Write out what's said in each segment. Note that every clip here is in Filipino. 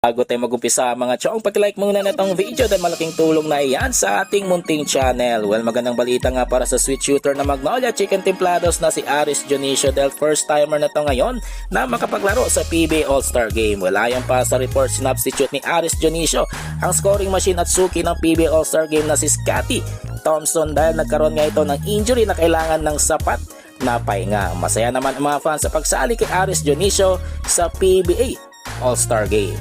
Bago tayo mag-umpisa mga chong, pag-like muna na itong video dahil malaking tulong na iyan sa ating munting channel. Well, magandang balita nga para sa sweet shooter na Magnolia Chicken Templados na si Aris Dionisio dahil first timer na to ngayon na makapaglaro sa PBA All-Star Game. Well, ayon pa sa report, sinubstitute ni Aris Dionisio ang scoring machine at suki ng PBA All-Star Game na si Scotty Thompson dahil nagkaroon nga ito ng injury na kailangan ng sapat na pahinga. Masaya naman ang mga fans sa pagsali kay Aris Dionisio sa PBA All-Star Game.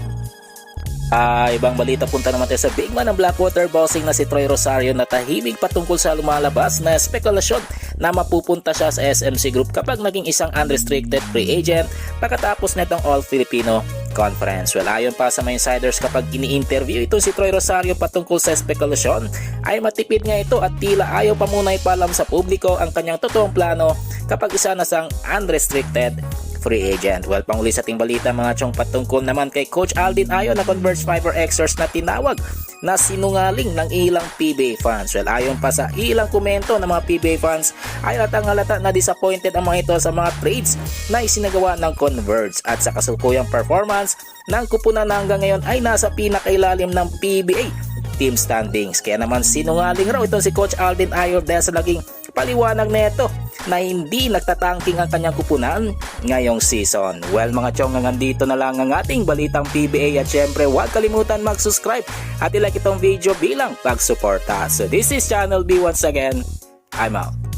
Ibang balita, punta naman tayo sa big man ng Blackwater Bossing na si Troy Rosario na tahimik patungkol sa lumalabas na spekulasyon na mapupunta siya sa SMC Group kapag naging isang unrestricted free agent pagkatapos nitong All-Filipino Conference. Well, ayon pa sa mga insiders, kapag ini-interview ito si Troy Rosario patungkol sa spekulasyon ay matipid nga ito at tila ayaw pa muna ipalam sa publiko ang kanyang totoong plano kapag isa na siyang unrestricted free agent. Well, panguli sa ating balita mga chong, patungkol naman kay Coach Aldin Ayon na Converge Fiber Xers na tinawag na sinungaling ng ilang PBA fans. Well, ayon pa sa ilang komento ng mga PBA fans ay halata na disappointed ang mga ito sa mga trades na isinagawa ng Converge at sa kasulukuyang performance ng kupunan na hanggang ngayon ay nasa pinakailalim ng PBA team standings. Kaya naman sinungaling raw itong si Coach Aldin Ayon dahil sa naging paliwanag neto na hindi nagtatangking ang kanyang kupunan ngayong season. Well mga chong, nandito na lang ang ating balitang PBA at syempre huwag kalimutan mag-subscribe at i-like itong video bilang pagsuporta. So this is Channel B once again. I'm out.